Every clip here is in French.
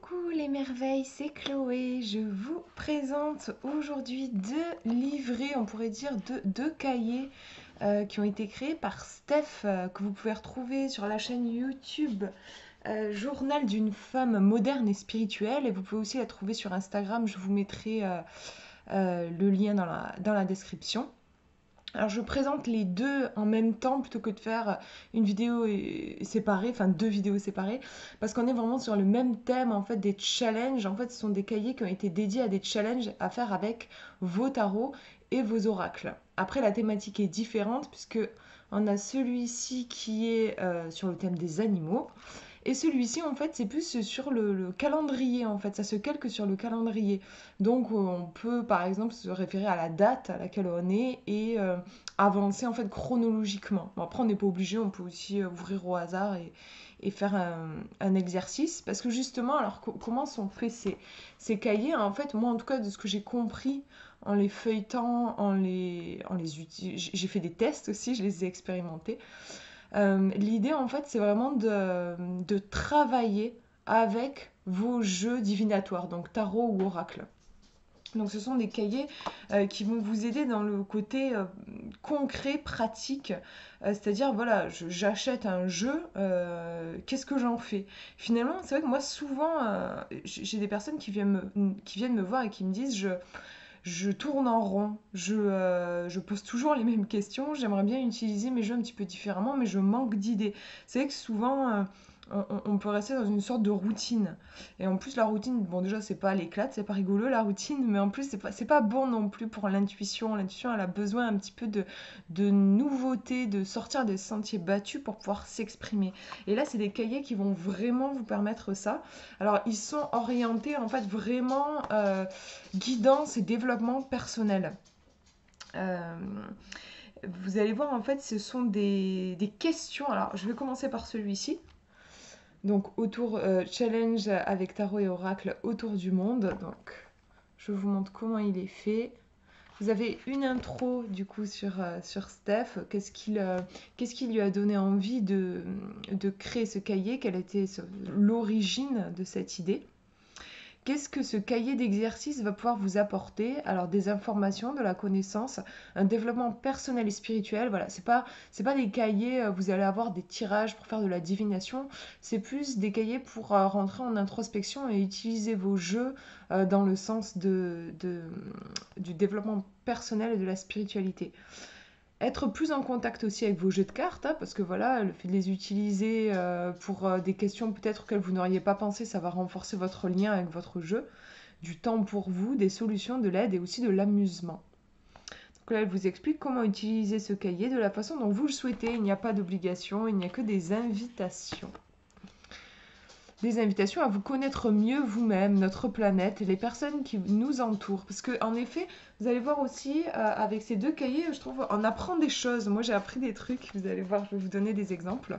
Coucou les merveilles, c'est Chloé. Je vous présente aujourd'hui deux livrets, on pourrait dire deux cahiers qui ont été créés par Steph, que vous pouvez retrouver sur la chaîne YouTube Journal d'une femme moderne et spirituelle. Et vous pouvez aussi la trouver sur Instagram, je vous mettrai le lien dans la description. Alors je présente les deux en même temps plutôt que de faire une vidéo séparée, enfin deux vidéos séparées, parce qu'on est vraiment sur le même thème en fait des challenges. En fait, ce sont des cahiers qui ont été dédiés à des challenges à faire avec vos tarots et vos oracles. Après, la thématique est différente puisque on a celui-ci qui est sur le thème des animaux. Et celui-ci, en fait, c'est plus sur le calendrier, en fait. Ça se calque sur le calendrier. Donc, on peut, par exemple, se référer à la date à laquelle on est et avancer, en fait, chronologiquement. Bon, après, on n'est pas obligé. On peut aussi ouvrir au hasard et faire un exercice. Parce que, justement, alors, comment sont faits ces cahiers? En fait, moi, en tout cas, de ce que j'ai compris en les feuilletant, j'ai fait des tests aussi, je les ai expérimentés. L'idée, en fait, c'est vraiment de travailler avec vos jeux divinatoires, donc tarot ou oracle. Donc ce sont des cahiers qui vont vous aider dans le côté concret, pratique. C'est-à-dire, voilà, j'achète un jeu, qu'est-ce que j'en fais? Finalement, c'est vrai que moi, souvent, j'ai des personnes qui viennent me voir et qui me disent, je tourne en rond, je pose toujours les mêmes questions, j'aimerais bien utiliser mes jeux un petit peu différemment, mais je manque d'idées. C'est vrai que souvent, on peut rester dans une sorte de routine. Et en plus, la routine, bon déjà, c'est pas l'éclate, c'est pas rigolo la routine, mais en plus, c'est pas bon non plus pour l'intuition. L'intuition, elle a besoin un petit peu de nouveauté, de sortir des sentiers battus pour pouvoir s'exprimer. Et là, c'est des cahiers qui vont vraiment vous permettre ça. Alors, ils sont orientés, en fait, vraiment guidance et développement personnel. Euh, Vous allez voir, en fait, ce sont des questions. Alors, je vais commencer par celui-ci. Donc, autour challenge avec tarot et oracle autour du monde. Donc, je vous montre comment il est fait. Vous avez une intro du coup sur Steph. Qu'est-ce qui lui a donné envie de créer ce cahier? Quelle était l'origine de cette idée? Qu'est-ce que ce cahier d'exercice va pouvoir vous apporter? Alors des informations, de la connaissance, un développement personnel et spirituel. Voilà, c'est pas des cahiers, vous allez avoir des tirages pour faire de la divination. C'est plus des cahiers pour rentrer en introspection et utiliser vos jeux dans le sens du développement personnel et de la spiritualité. Être plus en contact aussi avec vos jeux de cartes, hein, parce que voilà, le fait de les utiliser pour des questions peut-être auxquelles vous n'auriez pas pensé, ça va renforcer votre lien avec votre jeu. Du temps pour vous, des solutions, de l'aide et aussi de l'amusement. Donc là, elle vous explique comment utiliser ce cahier de la façon dont vous le souhaitez. Il n'y a pas d'obligation, il n'y a que des invitations. Des invitations à vous connaître mieux vous-même, notre planète et les personnes qui nous entourent. Parce que en effet, vous allez voir aussi avec ces deux cahiers, je trouve, on apprend des choses. Moi, j'ai appris des trucs. Vous allez voir, je vais vous donner des exemples.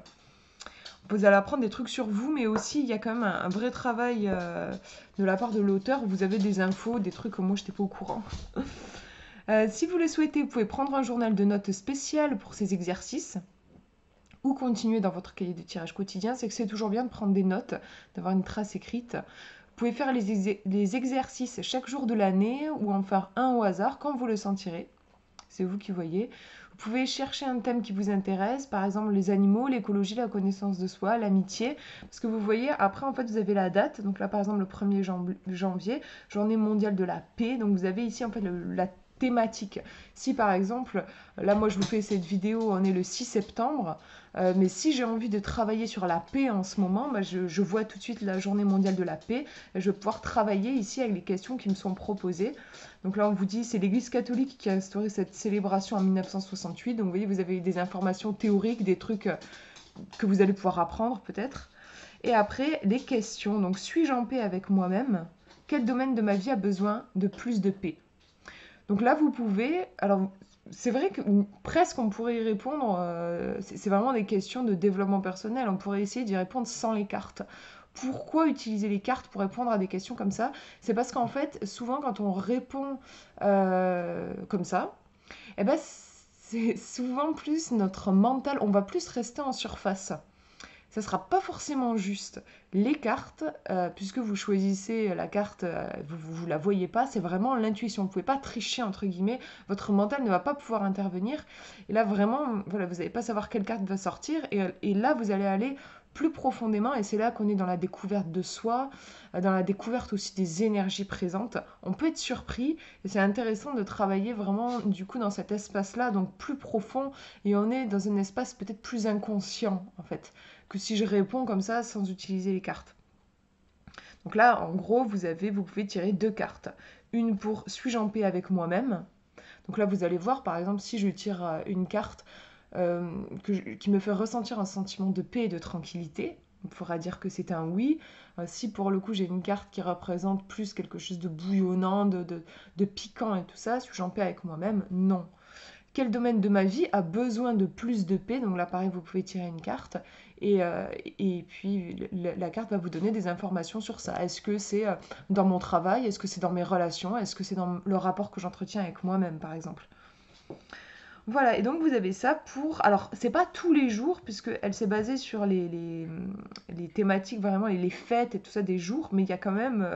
Vous allez apprendre des trucs sur vous, mais aussi il y a quand même un vrai travail de la part de l'auteur. Vous avez des infos, des trucs que moi, je n'étais pas au courant. Si vous le souhaitez, vous pouvez prendre un journal de notes spécial pour ces exercices ou continuer dans votre cahier de tirage quotidien. C'est que c'est toujours bien de prendre des notes, d'avoir une trace écrite. Vous pouvez faire les exercices chaque jour de l'année ou en faire un au hasard quand vous le sentirez. C'est vous qui voyez. Vous pouvez chercher un thème qui vous intéresse, par exemple les animaux, l'écologie, la connaissance de soi, l'amitié. Parce que vous voyez, après, en fait, vous avez la date. Donc là, par exemple, le 1er janvier, journée mondiale de la paix. Donc vous avez ici, en fait, la thématique. Si, par exemple, là, moi, je vous fais cette vidéo, on est le 6 septembre. Mais si j'ai envie de travailler sur la paix en ce moment, bah, je vois tout de suite la journée mondiale de la paix. Et je vais pouvoir travailler ici avec les questions qui me sont proposées. Donc là, on vous dit, c'est l'Église catholique qui a instauré cette célébration en 1968. Donc vous voyez, vous avez des informations théoriques, des trucs que vous allez pouvoir apprendre peut-être. Et après, les questions. Donc, suis-je en paix avec moi-même? Quel domaine de ma vie a besoin de plus de paix? Donc là, vous pouvez... Alors, c'est vrai que presque on pourrait y répondre. C'est vraiment des questions de développement personnel. On pourrait essayer d'y répondre sans les cartes. Pourquoi utiliser les cartes pour répondre à des questions comme ça? C'est parce qu'en fait, souvent quand on répond comme ça, eh ben, c'est souvent plus notre mental, on va plus rester en surface. ça ne sera pas forcément juste. Les cartes, puisque vous choisissez la carte, vous ne la voyez pas, c'est vraiment l'intuition. Vous ne pouvez pas tricher, entre guillemets. Votre mental ne va pas pouvoir intervenir. Et là, vraiment, voilà, vous n'allez pas savoir quelle carte va sortir. Et là, vous allez aller plus profondément. Et c'est là qu'on est dans la découverte de soi, dans la découverte aussi des énergies présentes. On peut être surpris. Et c'est intéressant de travailler vraiment, du coup, dans cet espace-là, donc plus profond. Et on est dans un espace peut-être plus inconscient, en fait, que si je réponds comme ça sans utiliser les cartes. Donc là, en gros, vous pouvez tirer 2 cartes. Une pour suis-je en paix avec moi-même. Donc là, vous allez voir, par exemple, si je tire une carte qui me fait ressentir un sentiment de paix et de tranquillité, on pourra dire que c'est un oui. Si pour le coup j'ai une carte qui représente plus quelque chose de bouillonnant, de piquant et tout ça, suis-je en paix avec moi-même? Non. Quel domaine de ma vie a besoin de plus de paix? Donc là, pareil, vous pouvez tirer une carte et puis la carte va vous donner des informations sur ça. Est-ce que c'est dans mon travail? Est-ce que c'est dans mes relations? Est-ce que c'est dans le rapport que j'entretiens avec moi-même, par exemple? Voilà, et donc vous avez ça pour... Alors, c'est pas tous les jours, puisqu'elle s'est basée sur les thématiques, vraiment, et les fêtes et tout ça des jours, mais il y a quand même,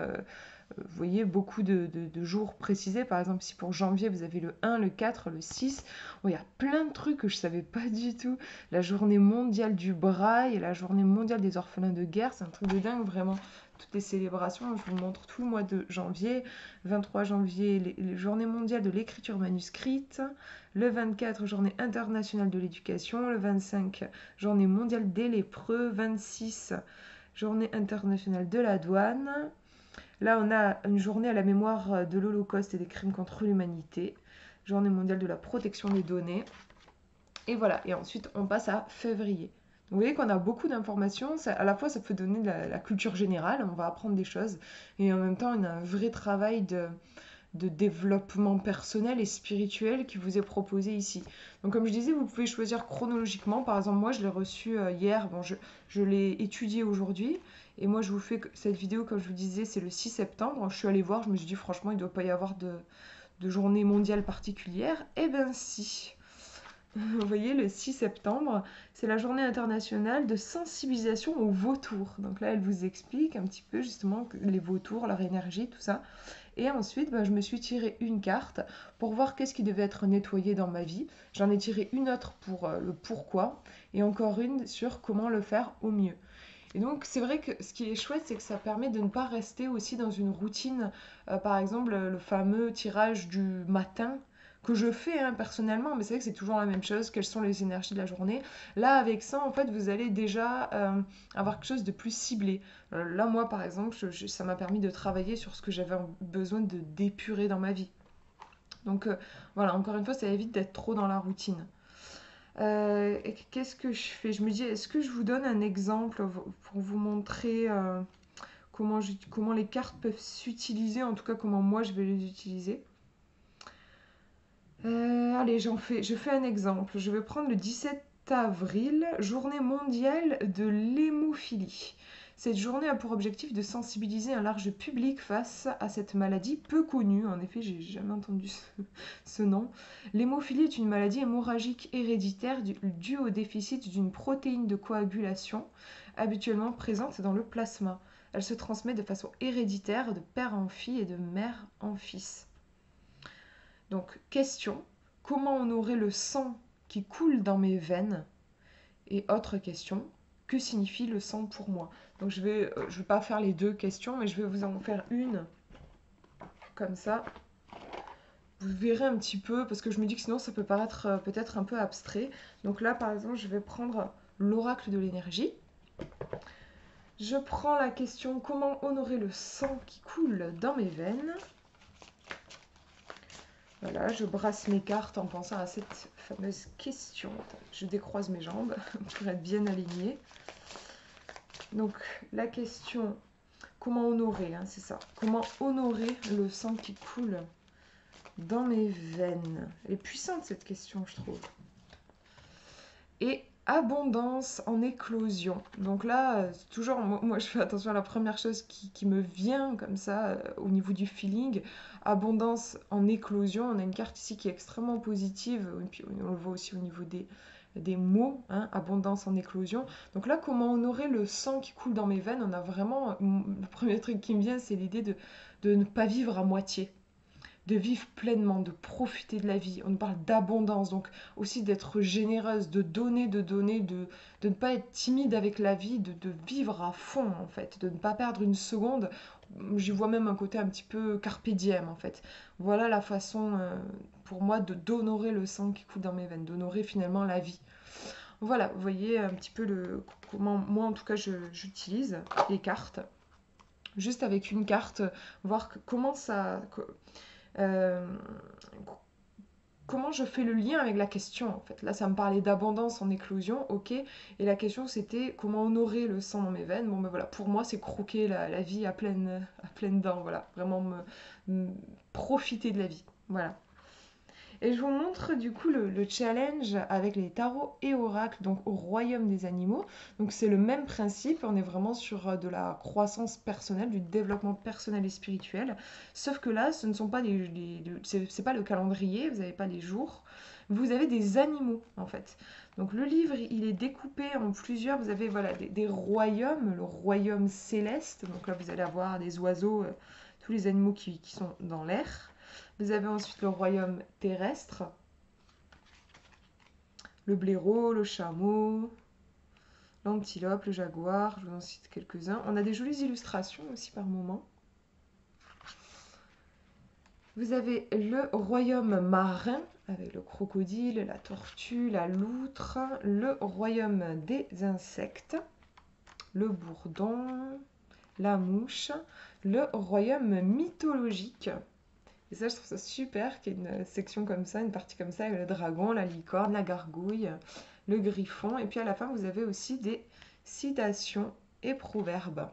vous voyez, beaucoup de jours précisés. Par exemple, si pour janvier, vous avez le 1, le 4, le 6, bon, il y a plein de trucs que je savais pas du tout. La journée mondiale du braille, la journée mondiale des orphelins de guerre, c'est un truc de dingue, vraiment. Toutes les célébrations, je vous montre tout le mois de janvier. 23 janvier, les journées mondiales de l'écriture manuscrite. Le 24, journée internationale de l'éducation. Le 25, journée mondiale des lépreux. 26, journée internationale de la douane. Là, on a une journée à la mémoire de l'Holocauste et des crimes contre l'humanité. Journée mondiale de la protection des données. Et voilà, et ensuite on passe à février. Vous voyez qu'on a beaucoup d'informations, à la fois ça peut donner de la culture générale, on va apprendre des choses, et en même temps on a un vrai travail de développement personnel et spirituel qui vous est proposé ici. Donc comme je disais, vous pouvez choisir chronologiquement. Par exemple, moi je l'ai reçu hier, bon, je l'ai étudié aujourd'hui. Et moi je vous fais cette vidéo, comme je vous disais, c'est le 6 septembre. Je suis allée voir, je me suis dit franchement, il ne doit pas y avoir de journée mondiale particulière. Eh ben si. Vous voyez, le 6 septembre, c'est la journée internationale de sensibilisation aux vautours. Donc là, elle vous explique un petit peu justement les vautours, leur énergie, tout ça. Et ensuite, je me suis tiré une carte pour voir qu'est-ce qui devait être nettoyé dans ma vie. J'en ai tiré une autre pour le pourquoi et encore une sur comment le faire au mieux. Et donc, c'est vrai que ce qui est chouette, c'est que ça permet de ne pas rester aussi dans une routine. Par exemple, le fameux tirage du matin que je fais personnellement, mais c'est vrai que c'est toujours la même chose. Quelles sont les énergies de la journée? Là, avec ça, en fait, vous allez déjà avoir quelque chose de plus ciblé. Là, moi, par exemple, ça m'a permis de travailler sur ce que j'avais besoin de d'épurer dans ma vie. Donc, voilà, encore une fois, ça évite d'être trop dans la routine. Qu'est-ce que je fais? Je me dis, est-ce que je vous donne un exemple pour vous montrer comment les cartes peuvent s'utiliser, en tout cas comment moi je vais les utiliser? Allez, je fais un exemple. Je vais prendre le 17 avril, journée mondiale de l'hémophilie. Cette journée a pour objectif de sensibiliser un large public face à cette maladie peu connue. En effet, j'ai jamais entendu ce nom. L'hémophilie est une maladie hémorragique héréditaire due au déficit d'une protéine de coagulation habituellement présente dans le plasma. Elle se transmet de façon héréditaire de père en fille et de mère en fils. Donc, question, comment honorer le sang qui coule dans mes veines? Et autre question, que signifie le sang pour moi? Donc, je vais pas faire les deux questions, mais je vais vous en faire une comme ça. Vous verrez un petit peu, parce que je me dis que sinon ça peut paraître peut-être un peu abstrait. Donc là, par exemple, je vais prendre l'oracle de l'énergie. Je prends la question, comment honorer le sang qui coule dans mes veines? Voilà, je brasse mes cartes en pensant à cette fameuse question. Je décroise mes jambes pour être bien alignée. Donc, la question, comment honorer, c'est ça. Comment honorer le sang qui coule dans mes veines? Elle est puissante cette question, je trouve. Et abondance en éclosion. Donc là, toujours, moi je fais attention à la première chose qui me vient comme ça au niveau du feeling. Abondance en éclosion. On a une carte ici qui est extrêmement positive. Et puis on le voit aussi au niveau des mots, hein, abondance en éclosion. Donc là, comment honorer le sang qui coule dans mes veines? On a vraiment, le premier truc qui me vient, c'est l'idée de ne pas vivre à moitié, de vivre pleinement, de profiter de la vie. On parle d'abondance, donc aussi d'être généreuse, de ne pas être timide avec la vie, de vivre à fond en fait, de ne pas perdre une seconde. J'y vois même un côté un petit peu carpe diem en fait. Voilà la façon pour moi d'honorer le sang qui coule dans mes veines, d'honorer finalement la vie. Voilà, vous voyez un petit peu comment moi en tout cas j'utilise les cartes. Juste avec une carte, voir comment ça, euh, comment je fais le lien avec la question en fait. Là, ça me parlait d'abondance en éclosion, ok. Et la question c'était comment honorer le sang dans mes veines. Bon, ben voilà, pour moi, c'est croquer la vie à pleines dents, voilà. Vraiment profiter de la vie, voilà. Et je vous montre du coup le challenge avec les tarots et oracles, donc au royaume des animaux. Donc c'est le même principe, on est vraiment sur de la croissance personnelle, du développement personnel et spirituel. Sauf que là, ce ne sont pas c'est pas le calendrier, vous n'avez pas les jours, vous avez des animaux en fait. Donc le livre, il est découpé en plusieurs, vous avez voilà, des royaumes, le royaume céleste, donc là vous allez avoir des oiseaux, tous les animaux qui sont dans l'air. Vous avez ensuite le royaume terrestre, le blaireau, le chameau, l'antilope, le jaguar, je vous en cite quelques-uns. On a des jolies illustrations aussi par moment. Vous avez le royaume marin, avec le crocodile, la tortue, la loutre, le royaume des insectes, le bourdon, la mouche, le royaume mythologique. Et ça, je trouve ça super qu'il y ait une section comme ça, une partie comme ça, avec le dragon, la licorne, la gargouille, le griffon. Et puis à la fin, vous avez aussi des citations et proverbes.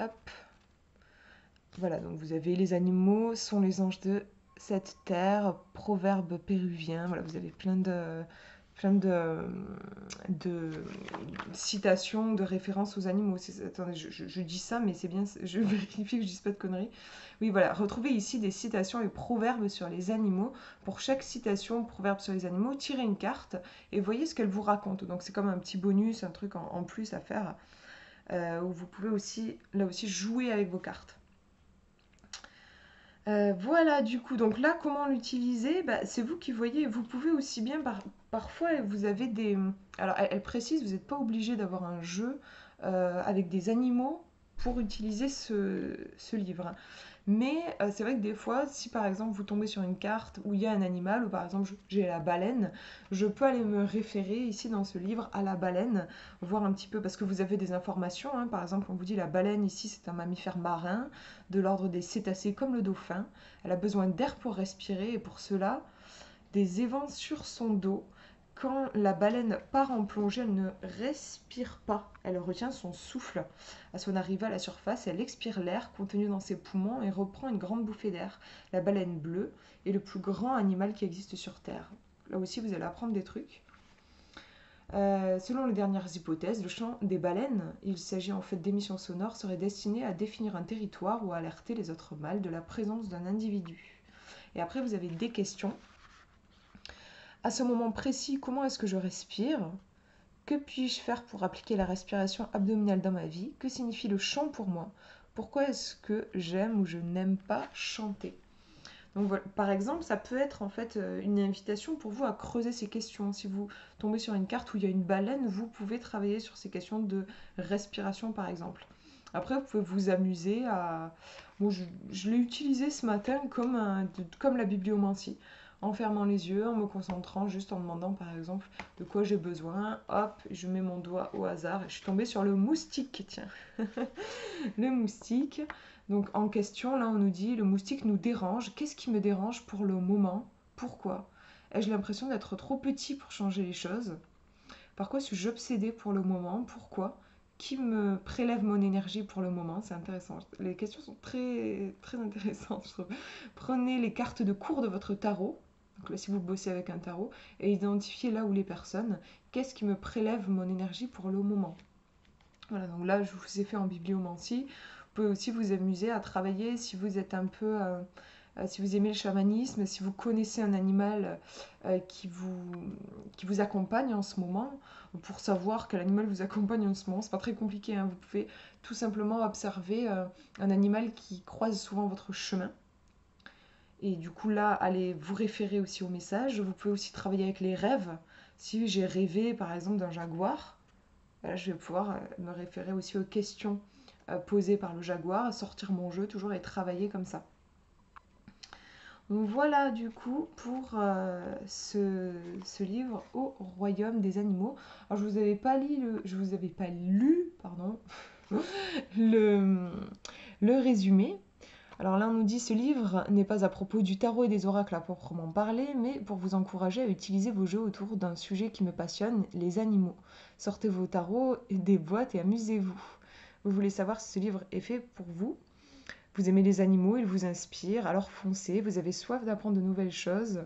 Hop. Voilà, donc vous avez les animaux sont les anges de cette terre, proverbes péruviens. Voilà, vous avez plein de citations, de références aux animaux. Attendez, je dis ça, mais c'est bien, je vérifie que je ne dise pas de conneries. Oui, voilà, retrouvez ici des citations et proverbes sur les animaux. Pour chaque citation, proverbe sur les animaux, tirez une carte et voyez ce qu'elle vous raconte. Donc c'est comme un petit bonus, un truc en plus à faire, où vous pouvez aussi, là aussi, jouer avec vos cartes. Voilà, du coup, donc là, comment l'utiliser? Bah, c'est vous qui voyez. Vous pouvez aussi bien, parfois, vous avez des... Alors, elle précise, vous n'êtes pas obligé d'avoir un jeu avec des animaux pour utiliser ce livre. Mais c'est vrai que des fois, si par exemple vous tombez sur une carte où il y a un animal, ou par exemple j'ai la baleine, je peux aller me référer ici dans ce livre à la baleine, voir un petit peu, parce que vous avez des informations, hein. Par exemple on vous dit la baleine ici c'est un mammifère marin, de l'ordre des cétacés comme le dauphin, elle a besoin d'air pour respirer et pour cela, des évents sur son dos. Quand la baleine part en plongée, elle ne respire pas, elle retient son souffle. À son arrivée à la surface, elle expire l'air contenu dans ses poumons et reprend une grande bouffée d'air. La baleine bleue est le plus grand animal qui existe sur Terre. Là aussi, vous allez apprendre des trucs. Selon les dernières hypothèses, le chant des baleines, il s'agit en fait d'émissions sonores, serait destiné à définir un territoire ou à alerter les autres mâles de la présence d'un individu. Et après, vous avez des questions. À ce moment précis, comment est-ce que je respire? Que puis-je faire pour appliquer la respiration abdominale dans ma vie? Que signifie le chant pour moi? Pourquoi est-ce que j'aime ou je n'aime pas chanter? Donc voilà, par exemple, ça peut être en fait une invitation pour vous à creuser ces questions. Si vous tombez sur une carte où il y a une baleine, vous pouvez travailler sur ces questions de respiration par exemple. Après, vous pouvez vous amuser à... Bon, je l'ai utilisé ce matin comme la bibliomancie, en fermant les yeux, en me concentrant, juste en demandant par exemple de quoi j'ai besoin. Hop, je mets mon doigt au hasard et je suis tombée sur le moustique, tiens. Le moustique. Donc en question, là on nous dit le moustique nous dérange. Qu'est-ce qui me dérange pour le moment? Pourquoi? Ai-je l'impression d'être trop petit pour changer les choses? Par quoi suis-je obsédée pour le moment? Pourquoi? Qui me prélève mon énergie pour le moment? C'est intéressant. Les questions sont très, très intéressantes, je trouve. Prenez les cartes de cours de votre tarot. Donc là, si vous bossez avec un tarot, et identifiez là où les personnes. Qu'est-ce qui me prélève mon énergie pour le moment? Voilà, donc là, je vous ai fait en bibliomancie. Vous pouvez aussi vous amuser à travailler si vous êtes un peu si vous aimez le chamanisme, si vous connaissez un animal qui vous accompagne en ce moment, pour savoir quel animal vous accompagne en ce moment, c'est pas très compliqué, hein. Vous pouvez tout simplement observer un animal qui croise souvent votre chemin. Et du coup là, allez vous référer aussi au message. Vous pouvez aussi travailler avec les rêves. Si j'ai rêvé par exemple d'un jaguar, là, je vais pouvoir me référer aussi aux questions posées par le jaguar, sortir mon jeu toujours et travailler comme ça. Donc voilà du coup pour ce livre Au royaume des animaux. Alors je vous avais pas lu pardon, le, le résumé. Alors là on nous dit ce livre n'est pas à propos du tarot et des oracles à proprement parler, mais pour vous encourager à utiliser vos jeux autour d'un sujet qui me passionne, les animaux. Sortez vos tarots des boîtes et amusez-vous. Vous voulez savoir si ce livre est fait pour vous? Vous aimez les animaux, ils vous inspirent, alors foncez, vous avez soif d'apprendre de nouvelles choses,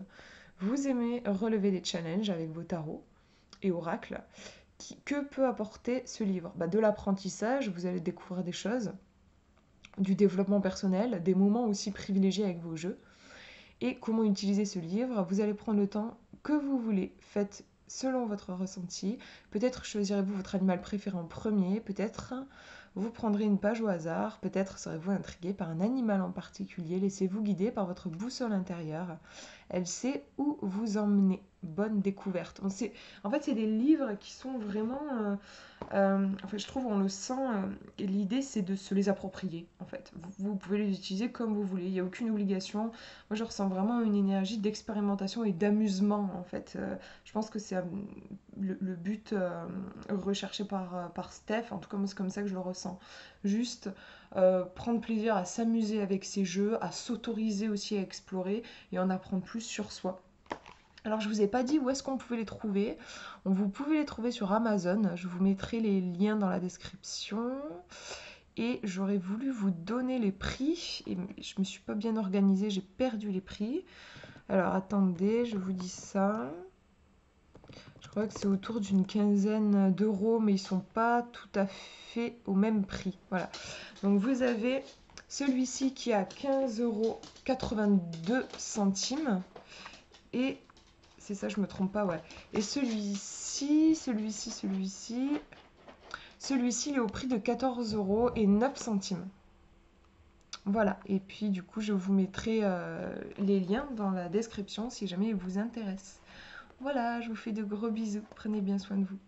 vous aimez relever des challenges avec vos tarots et oracles. Que peut apporter ce livre? De l'apprentissage, vous allez découvrir des choses, du développement personnel, des moments aussi privilégiés avec vos jeux. Et comment utiliser ce livre? Vous allez prendre le temps que vous voulez, faites selon votre ressenti. Peut-être choisirez-vous votre animal préféré en premier, peut-être vous prendrez une page au hasard, peut-être serez-vous intrigué par un animal en particulier. Laissez-vous guider par votre boussole intérieure. Elle sait où vous emmener. Bonne découverte. En fait, c'est des livres qui sont vraiment... en fait, je trouve, on le sent, et l'idée, c'est de se les approprier, en fait. Vous pouvez les utiliser comme vous voulez, il n'y a aucune obligation. Moi, je ressens vraiment une énergie d'expérimentation et d'amusement, en fait. Je pense que c'est le but recherché par Steph, en tout cas, moi, c'est comme ça que je le ressens. Juste prendre plaisir à s'amuser avec ces jeux, à s'autoriser aussi à explorer et en apprendre plus sur soi. Alors je vous ai pas dit où est-ce qu'on pouvait les trouver. Vous pouvez les trouver sur Amazon. Je vous mettrai les liens dans la description. Et j'aurais voulu vous donner les prix. Et je me suis pas bien organisée, j'ai perdu les prix. Alors attendez, je vous dis ça. Je crois que c'est autour d'une quinzaine d'euros, mais ils sont pas tout à fait au même prix. Voilà. Donc vous avez celui-ci qui est à 15,82 €. Et c'est ça, je me trompe pas, ouais. Et celui-ci, il est au prix de 14,09 €. Voilà, et puis du coup, je vous mettrai les liens dans la description si jamais ils vous intéressent. Voilà, je vous fais de gros bisous, prenez bien soin de vous.